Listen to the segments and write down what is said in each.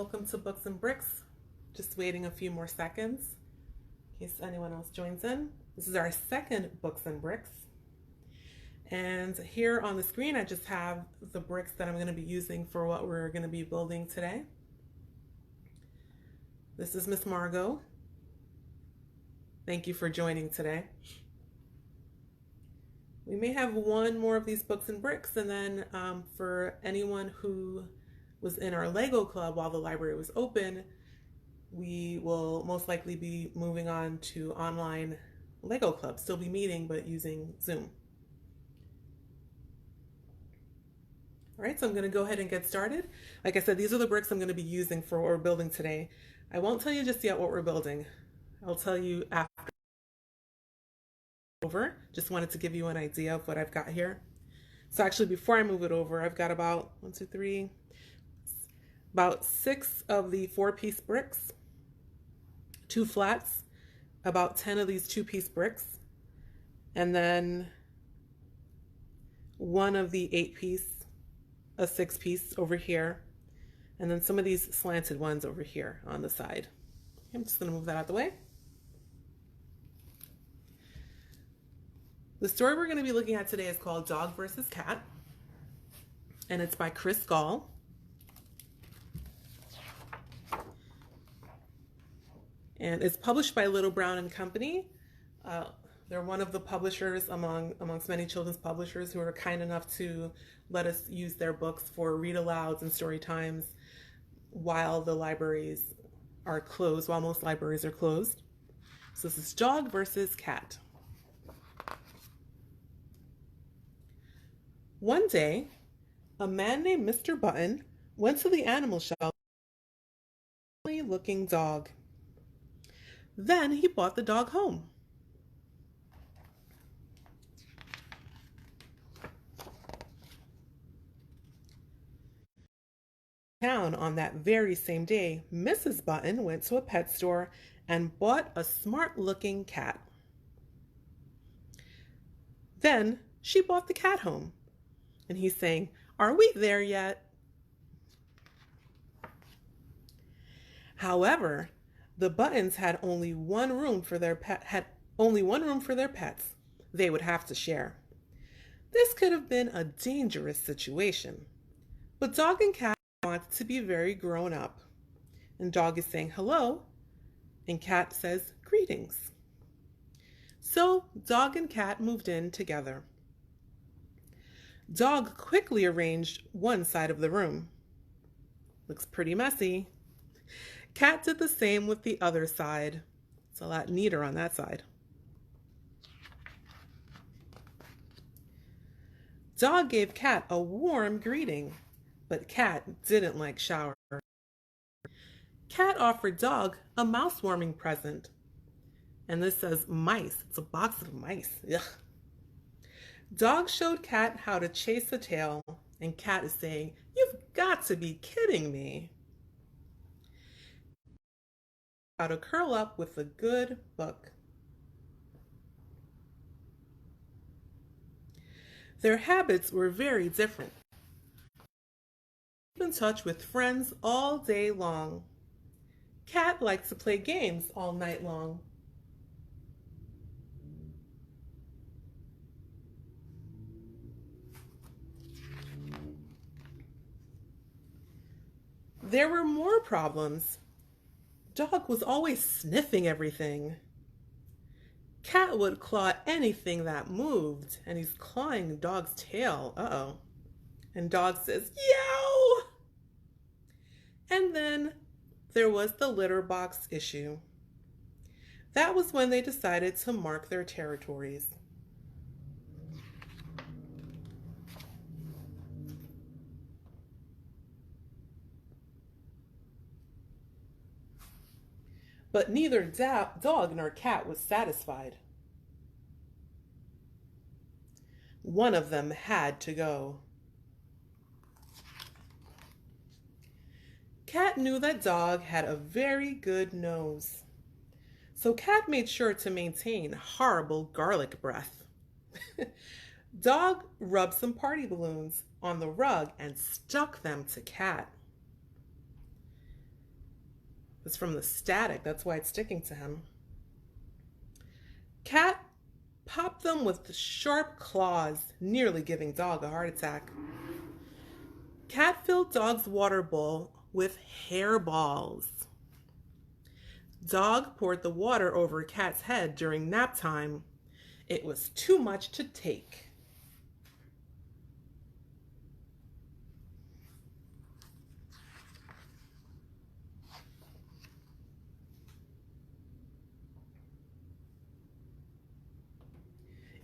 Welcome to Books and Bricks. Just waiting a few more seconds in case anyone else joins in. This is our second Books and Bricks. And here on the screen, I just have the bricks that I'm going to be using for what we're going to be building today. This is Miss Margot. Thank you for joining today. We may have one more of these books and bricks, and then for anyone who was in our Lego club while the library was open, we will most likely be moving on to online Lego club. Still be meeting, but using Zoom. All right, so I'm going to go ahead and get started. Like I said, these are the bricks I'm going to be using for what we're building today. I won't tell you just yet what we're building. I'll tell you after. Over. Just wanted to give you an idea of what I've got here. So actually, before I move it over, I've got about about 6 of the 4-piece bricks, 2 flats, about 10 of these 2-piece bricks, and then 1 of the 8-piece, a 6-piece over here, and then some of these slanted ones over here on the side. I'm just going to move that out of the way. The story we're going to be looking at today is called Dog vs. Cat, and it's by Chris Gall. And it's published by Little Brown and Company. They're one of the publishers amongst many children's publishers who are kind enough to let us use their books for read-alouds and story times while the libraries are closed, while most libraries are closed. So this is Dog vs. Cat. One day, a man named Mr. Button went to the animal shelter with a funny-looking dog. Then he brought the dog home. Town on that very same day, Mrs. Button went to a pet store and bought a smart-looking cat. Then she brought the cat home. And he's saying, "Are we there yet?" However, the Buttons had only one room for their pets. They would have to share. This could have been a dangerous situation. But Dog and Cat wanted to be very grown up. And Dog is saying hello, and Cat says greetings. So Dog and Cat moved in together. Dog quickly arranged one side of the room. Looks pretty messy. Cat did the same with the other side. It's a lot neater on that side. Dog gave Cat a warm greeting, but Cat didn't like shower. Cat offered Dog a mousewarming present. And this says mice. It's a box of mice. Ugh. Dog showed Cat how to chase a tail, and Cat is saying, "You've got to be kidding me." How to curl up with a good book. Their habits were very different. Keep in touch with friends all day long. Cat liked to play games all night long. There were more problems. Dog was always sniffing everything. Cat would claw anything that moved, and he's clawing Dog's tail. Uh-oh. And Dog says, "Yow!" And then there was the litter box issue. That was when they decided to mark their territories. But neither Dog nor Cat was satisfied. One of them had to go. Cat knew that Dog had a very good nose. So Cat made sure to maintain horrible garlic breath. Dog rubbed some party balloons on the rug and stuck them to Cat. It's from the static. That's why it's sticking to him. Cat popped them with the sharp claws, nearly giving Dog a heart attack. Cat filled Dog's water bowl with hairballs. Dog poured the water over Cat's head during nap time. It was too much to take.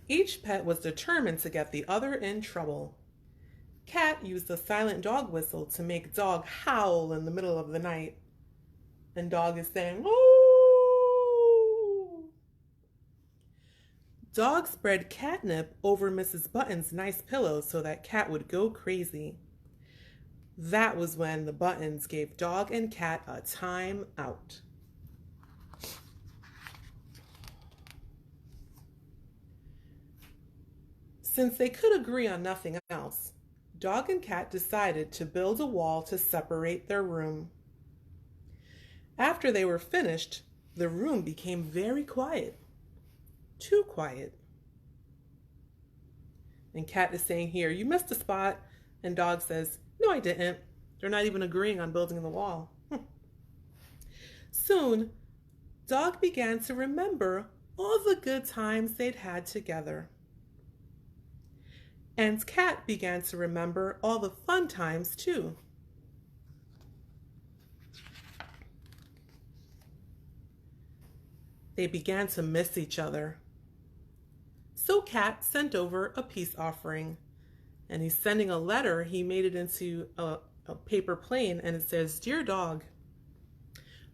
Each pet was determined to get the other in trouble. Cat used the silent dog whistle to make Dog howl in the middle of the night. And Dog is saying, "Oh!" Dog spread catnip over Mrs. Button's nice pillow so that Cat would go crazy. That was when the Buttons gave Dog and Cat a time out. Since they could agree on nothing else, Dog and Cat decided to build a wall to separate their room. After they were finished, the room became very quiet. Too quiet. And Cat is saying, "Here, you missed a spot." And Dog says, "No, I didn't." They're not even agreeing on building the wall. Soon, Dog began to remember all the good times they'd had together. And Cat began to remember all the fun times too. They began to miss each other. So Cat sent over a peace offering. And he's sending a letter. He made it into a paper plane, and it says, "Dear Dog."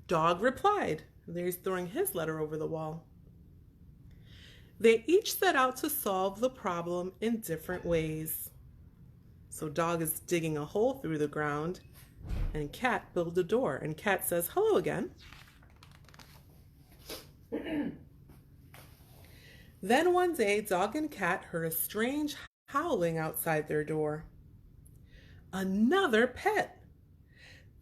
Dog replied. There he's throwing his letter over the wall. They each set out to solve the problem in different ways. So Dog is digging a hole through the ground, and Cat built a door, and Cat says, "Hello again." Then one day, Dog and Cat heard a strange howling outside their door. Another pet!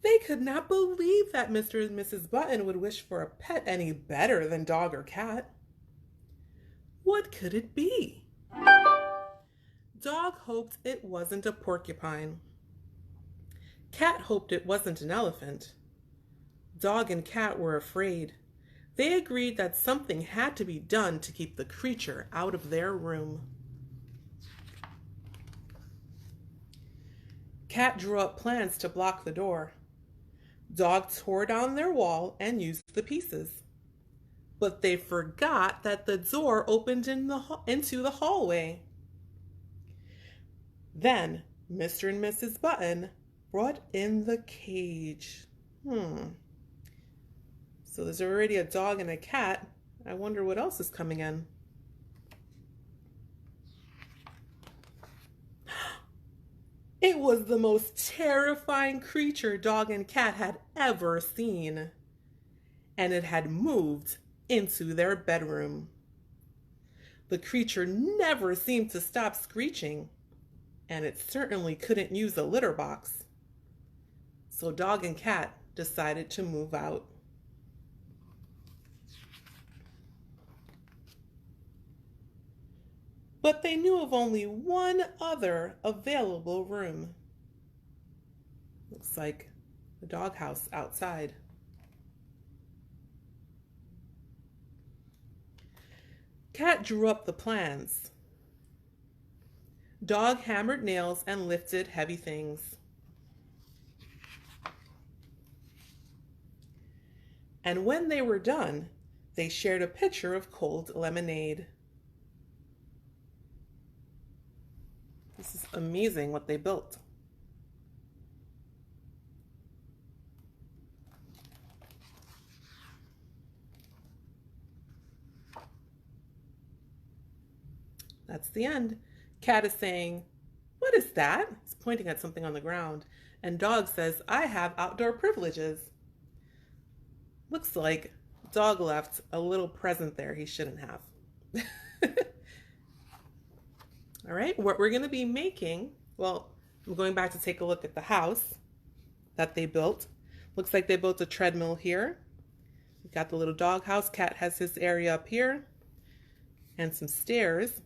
They could not believe that Mr. and Mrs. Button would wish for a pet any better than Dog or Cat. What could it be? Dog hoped it wasn't a porcupine. Cat hoped it wasn't an elephant. Dog and Cat were afraid. They agreed that something had to be done to keep the creature out of their room. Cat drew up plans to block the door. Dog tore down their wall and used the pieces. But they forgot that the door opened into the hallway. Then Mr. and Mrs. Button brought in the cage. So there's already a dog and a cat. I wonder what else is coming in. It was the most terrifying creature Dog and Cat had ever seen. And it had moved into their bedroom. The creature never seemed to stop screeching, and it certainly couldn't use a litter box. So Dog and Cat decided to move out. But they knew of only one other available room. Looks like the doghouse outside. Cat drew up the plans. Dog hammered nails and lifted heavy things. And when they were done, they shared a pitcher of cold lemonade. This is amazing what they built. That's the end. Cat is saying, "What is that?" He's pointing at something on the ground. And Dog says, "I have outdoor privileges." Looks like Dog left a little present there he shouldn't have. All right, what we're going to be making, well, I'm going back to take a look at the house that they built. Looks like they built a treadmill here. We've got the little doghouse. Cat has his area up here and some stairs.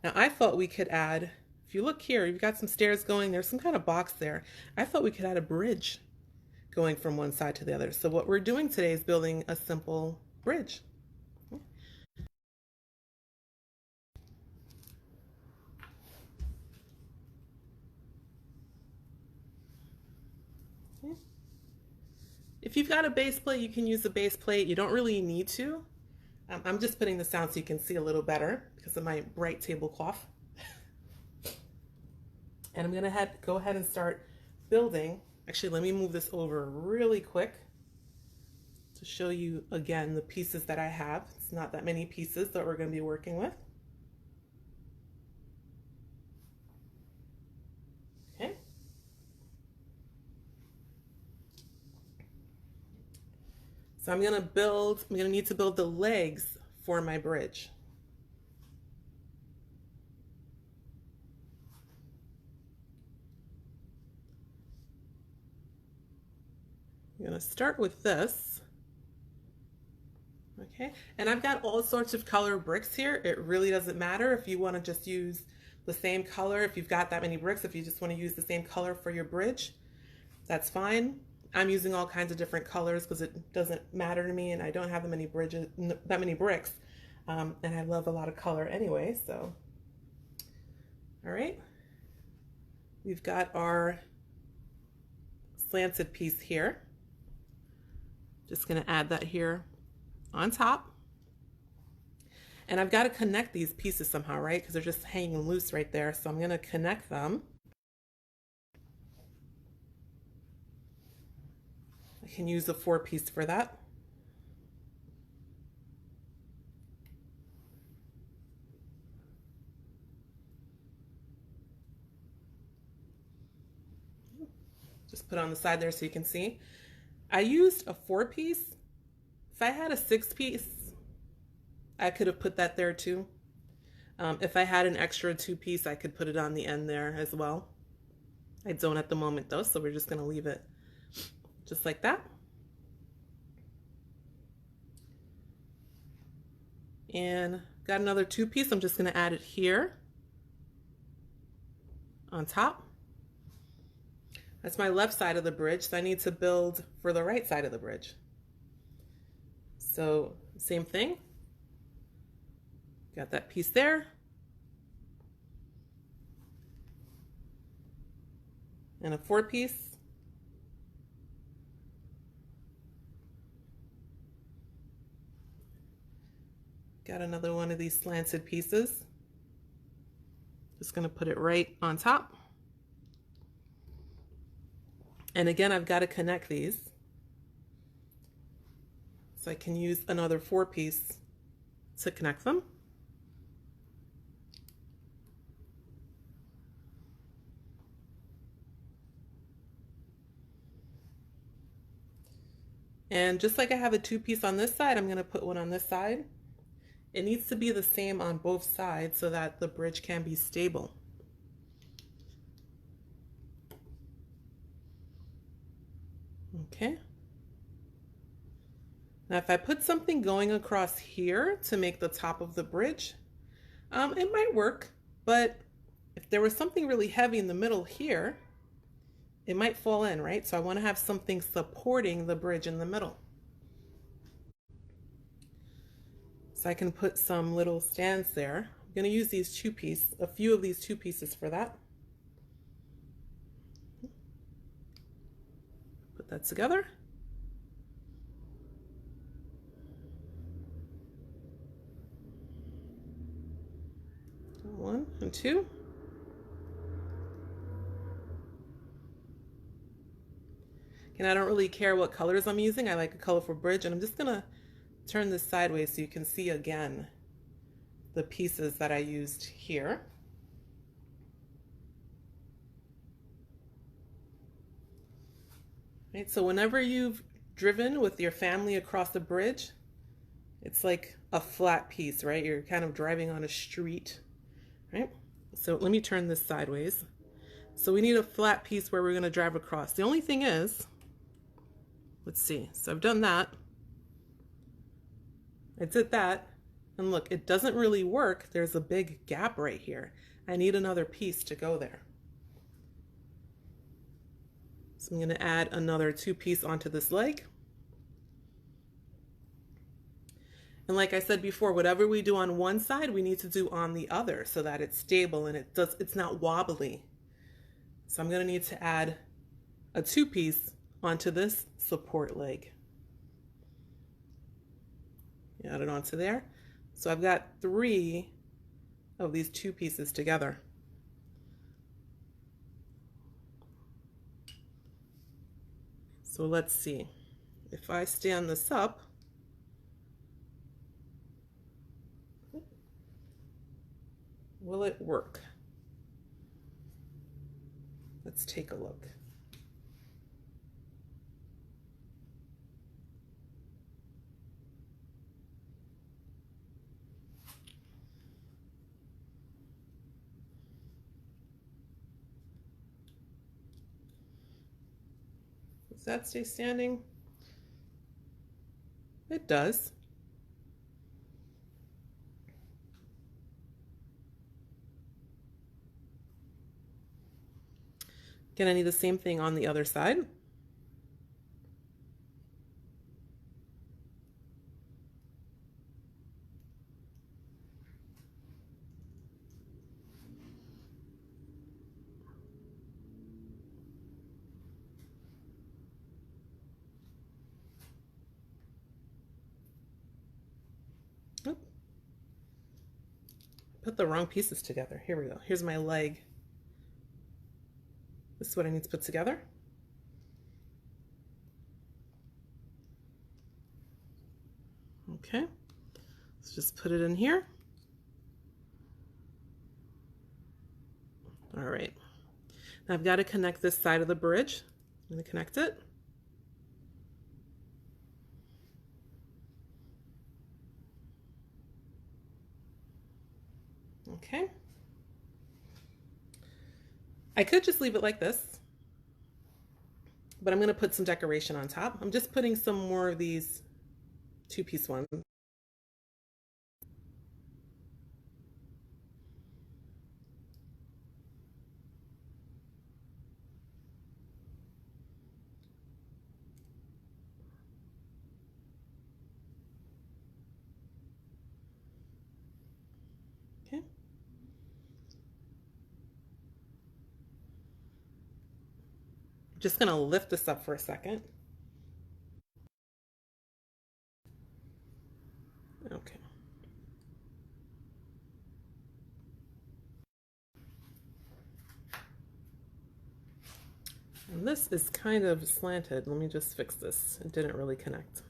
Now I thought we could add, if you look here, you've got some stairs going, there's some kind of box there. I thought we could add a bridge going from one side to the other. So what we're doing today is building a simple bridge. If you've got a base plate, you can use a base plate. You don't really need to. I'm just putting this down so you can see a little better because of my bright tablecloth. And I'm gonna go ahead and start building. Actually, let me move this over really quick to show you again the pieces that I have. It's not that many pieces that we're gonna be working with. Okay. So I'm gonna need to build the legs for my bridge. I'm gonna start with this. Okay, and I've got all sorts of color bricks here. It really doesn't matter if you want to just use the same color. If you've got that many bricks, if you just want to use the same color for your bridge, that's fine. I'm using all kinds of different colors because it doesn't matter to me, and I don't have that many bricks, and I love a lot of color anyway. So, all right, we've got our slanted piece here. Just going to add that here on top. And I've got to connect these pieces somehow, right? Because they're just hanging loose right there. So I'm going to connect them. I can use a 4-piece for that. Just put it on the side there so you can see. I used a 4-piece. If I had a 6-piece, I could have put that there too. If I had an extra 2-piece, I could put it on the end there as well. I don't at the moment though, so we're just going to leave it just like that. And got another 2-piece. I'm just going to add it here on top. That's my left side of the bridge, so I need to build for the right side of the bridge. So same thing. Got that piece there. And a 4-piece. Got another one of these slanted pieces. Just going to put it right on top. And again, I've got to connect these. So I can use another 4-piece to connect them. And just like I have a 2-piece on this side, I'm going to put one on this side. It needs to be the same on both sides so that the bridge can be stable. Okay. Now if I put something going across here to make the top of the bridge, it might work, but if there was something really heavy in the middle here, it might fall in, right? So I want to have something supporting the bridge in the middle. So I can put some little stands there. I'm going to use these 2-piece, a few of these 2-pieces for that. Put that together. One and two. And I don't really care what colors I'm using. I like a colorful bridge, and I'm just gonna turn this sideways so you can see again the pieces that I used here. Right, so whenever you've driven with your family across a bridge, it's like a flat piece, right? You're kind of driving on a street, right? So let me turn this sideways So we need a flat piece where we're going to drive across. The only thing is, let's see. So I've done that. I did that. And look, it doesn't really work. There's a big gap right here. I need another piece to go there. So I'm going to add another 2-piece onto this leg. And like I said before, whatever we do on one side, we need to do on the other so that it's stable and it's not wobbly. So I'm going to need to add a 2-piece onto this support leg. Add it onto there. So I've got 3 of these 2 pieces together. So let's see. If I stand this up, will it work? Let's take a look. Does that stay standing? It does. Again, I need the same thing on the other side. Oh, put the wrong pieces together. Here we go. Here's my leg. This is what I need to put together. Okay, let's just put it in here. All right, now I've got to connect this side of the bridge. I'm going to connect it. Okay. I could just leave it like this, but I'm going to put some decoration on top. I'm just putting some more of these 2-piece ones. Okay. Just going to lift this up for a second. Okay. And this is kind of slanted. Let me just fix this. It didn't really connect.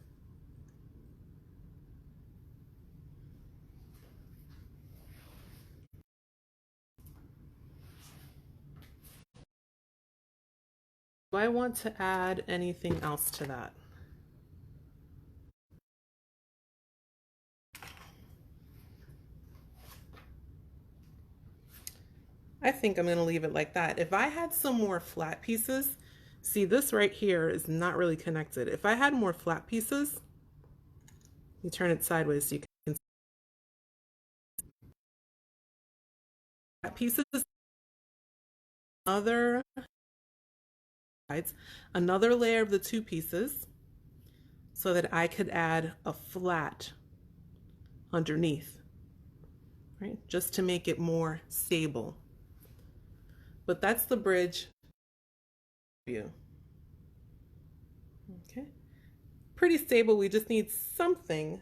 Do I want to add anything else to that? I think I'm going to leave it like that. If I had some more flat pieces, see this right here is not really connected. If I had more flat pieces, you turn it sideways so you can see flat pieces, another layer of the 2 pieces so that I could add a flat underneath, right? Just to make it more stable. But that's the bridge view. Okay, pretty stable. We just need something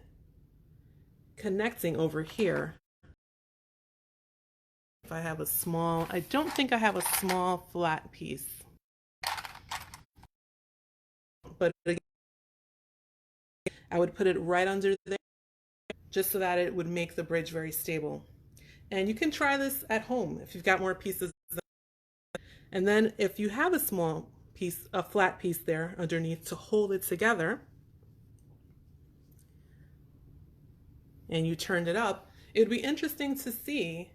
connecting over here. If I have a small, I don't think I have a small flat piece, but again, I would put it right under there just so that it would make the bridge very stable. And you can try this at home if you've got more pieces. And then if you have a small piece, a flat piece there underneath to hold it together, and you turned it up, it would be interesting to see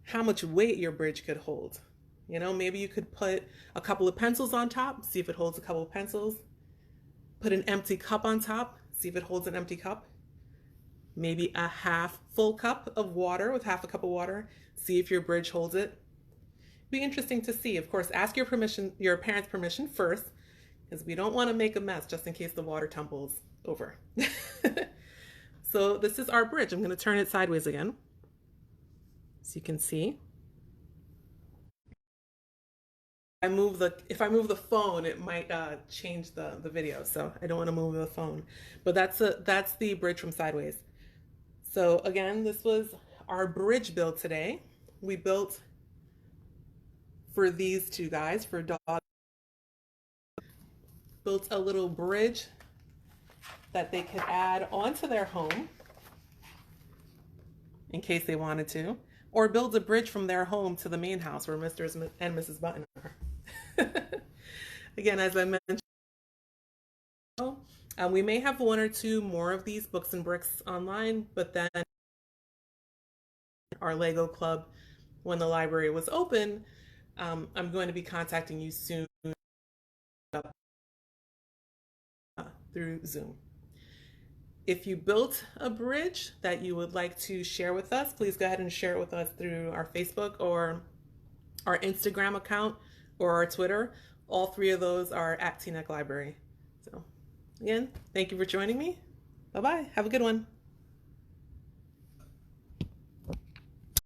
how much weight your bridge could hold. You know, maybe you could put a couple of pencils on top, see if it holds a couple of pencils. Put an empty cup on top, see if it holds an empty cup. Maybe a half full cup of water with half a cup of water, see if your bridge holds it. Be interesting to see. Of course, ask your permission, your parents' permission first, because we don't want to make a mess just in case the water tumbles over. So this is our bridge. I'm going to turn it sideways again so you can see. If I move the phone, it might change the video, so I don't want to move the phone. But that's the bridge from sideways. So again, this was our bridge build today. We built for these two guys, for dog, built a little bridge that they could add onto their home in case they wanted to, or build a bridge from their home to the main house where Mr. and Mrs. Button are. Again, as I mentioned, we may have one or two more of these books and bricks online, but then our Lego club, when the library was open, I'm going to be contacting you soon through Zoom. If you built a bridge that you would like to share with us, please go ahead and share it with us through our Facebook or our Instagram account or our Twitter. All three of those are at Teaneck Library. So again, thank you for joining me. Bye-bye. Have a good one.